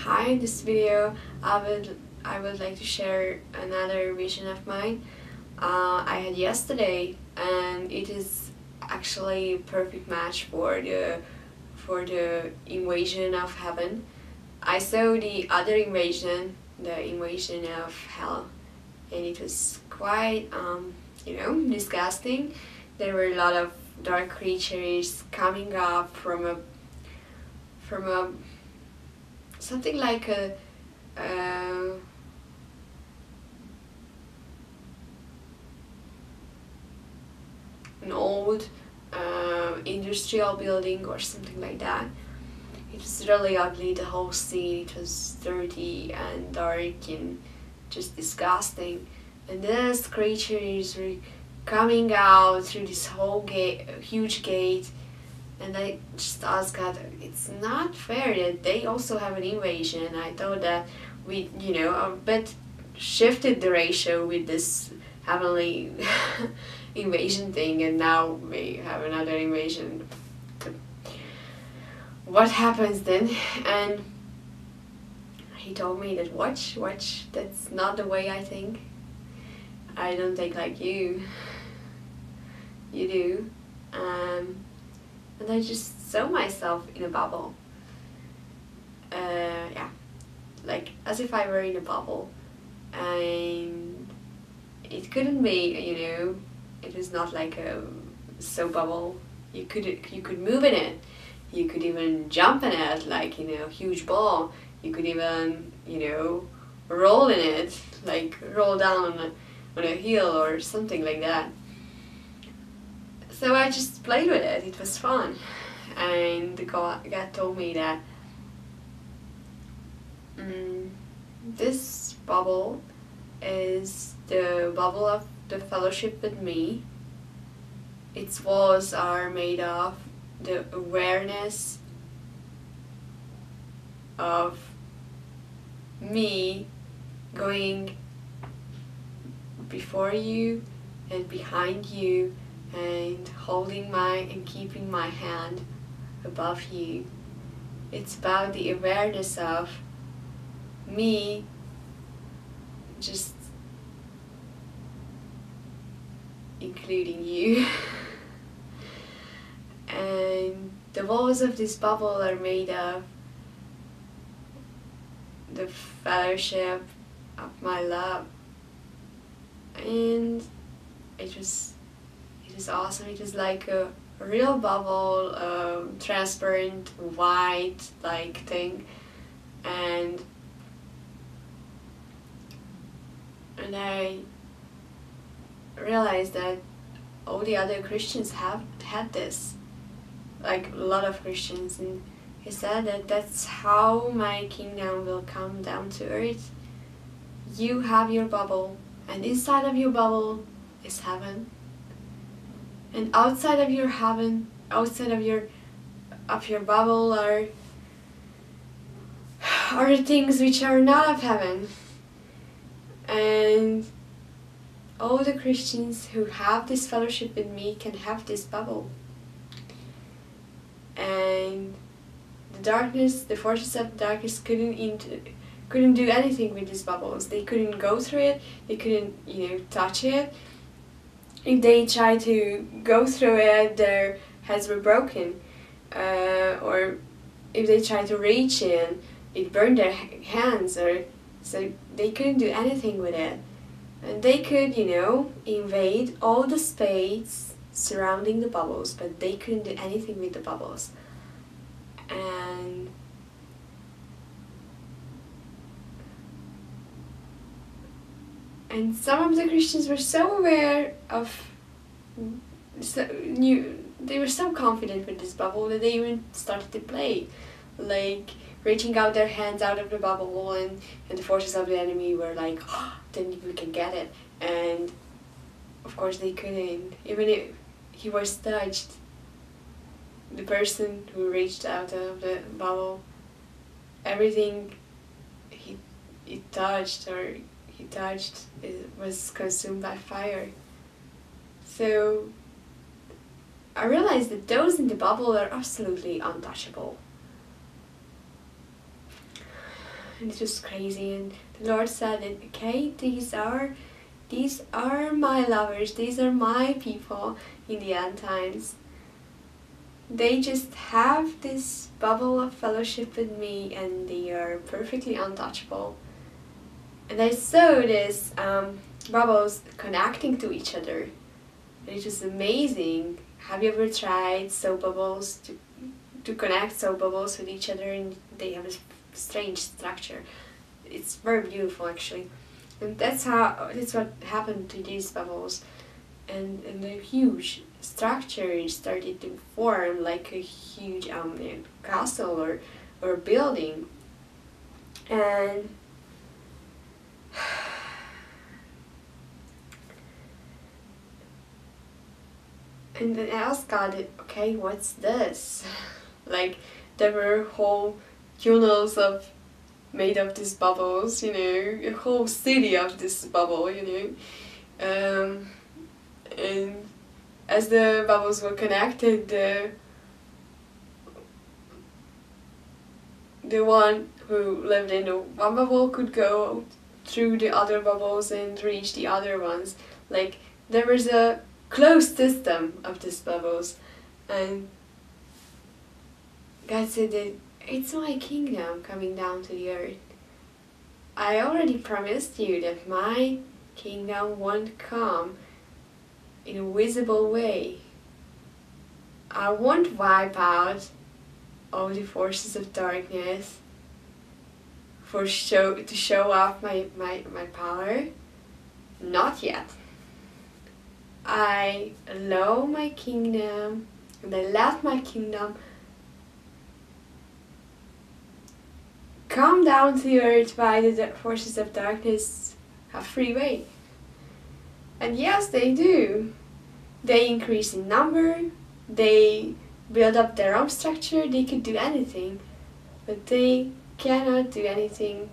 Hi, in this video I would like to share another vision of mine I had yesterday, and it is actually a perfect match for the invasion of heaven. I saw the other invasion, the invasion of hell, and it was quite disgusting. There were a lot of dark creatures coming up from a something like uh, an old industrial building or something like that. It was really ugly, the whole scene. It was dirty and dark and just disgusting. And these creatures were coming out through this whole gate, huge gate. And I just asked God, it's not fair that they also have an invasion. I thought that we, a bit shifted the ratio with this heavenly invasion thing, and now we have another invasion. What happens then? And he told me that watch, that's not the way I think. I don't think like you. You do. And I just saw myself in a bubble. Yeah, like as if I were in a bubble, and it couldn't be, it was not like a soap bubble. You could move in it. You could even jump in it like in a huge ball. You could even roll in it, like roll down on a hill or something like that. So I just played with it. It was fun, and the God told me that this bubble is the bubble of the fellowship with me. Its walls are made of the awareness of me going before you and behind you, and holding and keeping my hand above you. It's about the awareness of me just including you. And the walls of this bubble are made of the fellowship of my love, and it was awesome. It was like a real bubble, transparent white like thing, and I realized that all the other Christians have had this, like a lot of Christians, and he said that that's how my kingdom will come down to earth. You have your bubble, and inside of your bubble is heaven. And outside of your heaven, outside of your bubble are the things which are not of heaven. And all the Christians who have this fellowship with me can have this bubble. And the darkness, the forces of darkness couldn't do anything with these bubbles. They couldn't go through it. They couldn't, touch it. If they tried to go through it, their heads were broken. Or if they tried to reach in, it burned their hands. So they couldn't do anything with it. And they could, invade all the space surrounding the bubbles, but they couldn't do anything with the bubbles. And some of the Christians were so aware of, they were so confident with this bubble that they even started to play, like reaching out their hands out of the bubble, and the forces of the enemy were like, oh, then we can get it. And of course they couldn't, even if he was touched. The person who reached out of the bubble, everything he touched it was consumed by fire. So I realized that those in the bubble are absolutely untouchable. And it was crazy, and the Lord said that, okay, these are my lovers, these are my people in the end times. They just have this bubble of fellowship with me, and they are perfectly untouchable. And I saw these bubbles connecting to each other, and it was amazing. Have you ever tried soap bubbles to connect soap bubbles with each other, and they have a strange structure? It's very beautiful actually. And that's what happened to these bubbles, and the huge structure started to form like a huge castle or building. And then I asked God, okay, what's this? Like, there were whole tunnels made of these bubbles, a whole city of this bubble, and as the bubbles were connected, the one who lived in the one bubble could go through the other bubbles and reach the other ones. Like, there was a closed system of these bubbles, and God said that it's my kingdom coming down to the earth. I already promised you that my kingdom won't come in a visible way. I won't wipe out all the forces of darkness to show off my power. Not yet. I allow my kingdom, and I let my kingdom come down to the earth while the forces of darkness have free way. And yes, they do. They increase in number, they build up their own structure, they could do anything, but they cannot do anything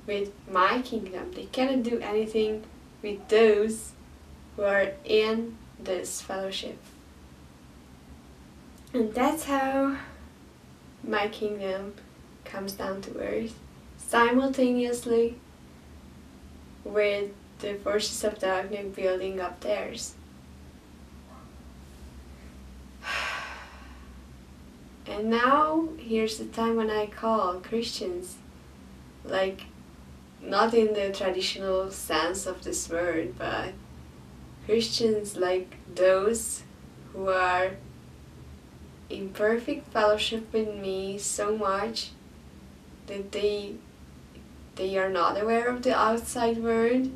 with my kingdom. They cannot do anything with those who are in this fellowship. And that's how my kingdom comes down to earth, simultaneously with the forces of darkness building up theirs. And now here's the time when I call Christians, like, not in the traditional sense of this word, but Christians like those who are in perfect fellowship with me so much that they are not aware of the outside world,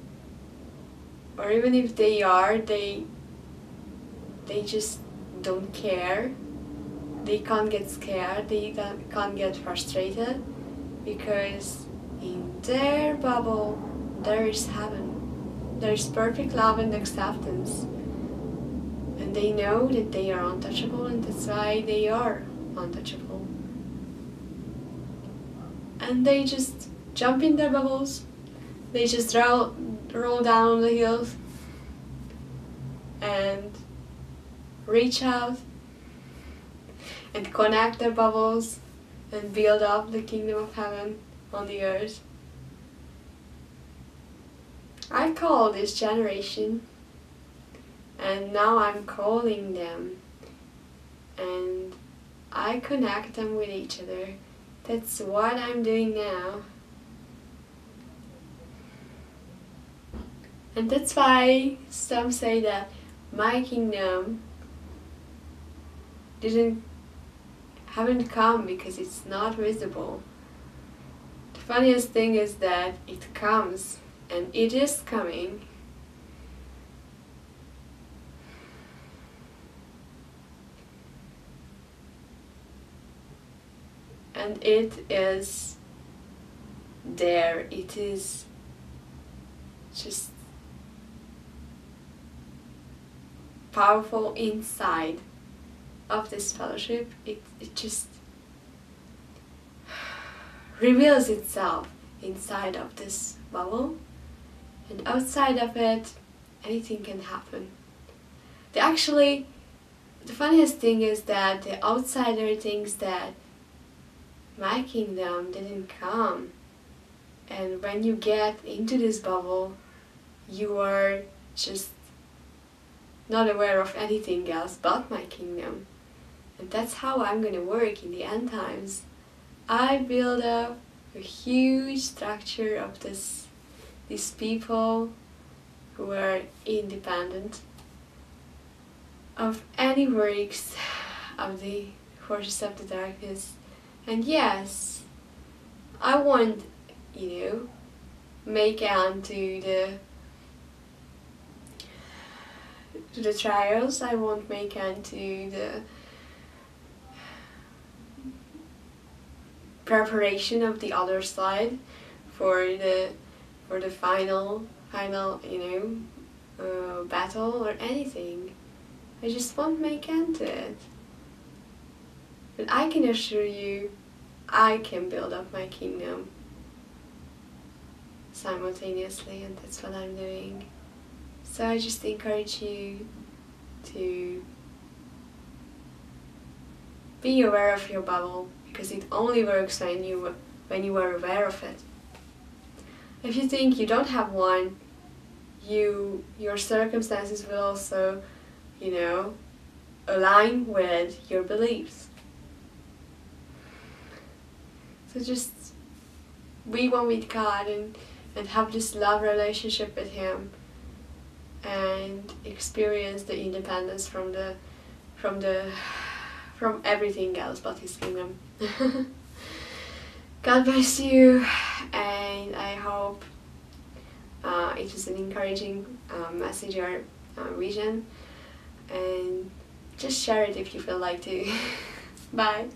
or even if they are, they just don't care. They can't get scared, they can't get frustrated, because in their bubble there is heaven, there is perfect love and acceptance, and they know that they are untouchable, and that's why they are untouchable. And they just jump in their bubbles, they just roll down the hills and reach out and connect their bubbles and build up the kingdom of heaven on the earth. I call this generation, and now I'm calling them, and I connect them with each other. That's what I'm doing now. And that's why some say that my kingdom haven't come because it's not visible. The funniest thing is that it comes, and it is coming. And it is there. It is just powerful inside of this fellowship. It just reveals itself inside of this bubble, and outside of it anything can happen. The funniest thing is that the outsider thinks that my kingdom didn't come. And when you get into this bubble, you are just not aware of anything else but my kingdom. And that's how I'm gonna work in the end times. I build up a huge structure of these people who are independent of any works of the forces of the darkness. And yes, I won't, make it to the trials. I won't make it to the preparation of the other side for the final battle or anything. I just won't make end to it. But I can assure you, I can build up my kingdom simultaneously, and that's what I'm doing. So I just encourage you to be aware of your bubble, because it only works when you are aware of it. If you think you don't have one, your circumstances will also, align with your beliefs. So just be one with God and have this love relationship with Him, and experience the independence from everything else but His kingdom. God bless you, and I hope it was an encouraging message or vision, and just share it if you feel like to. Bye.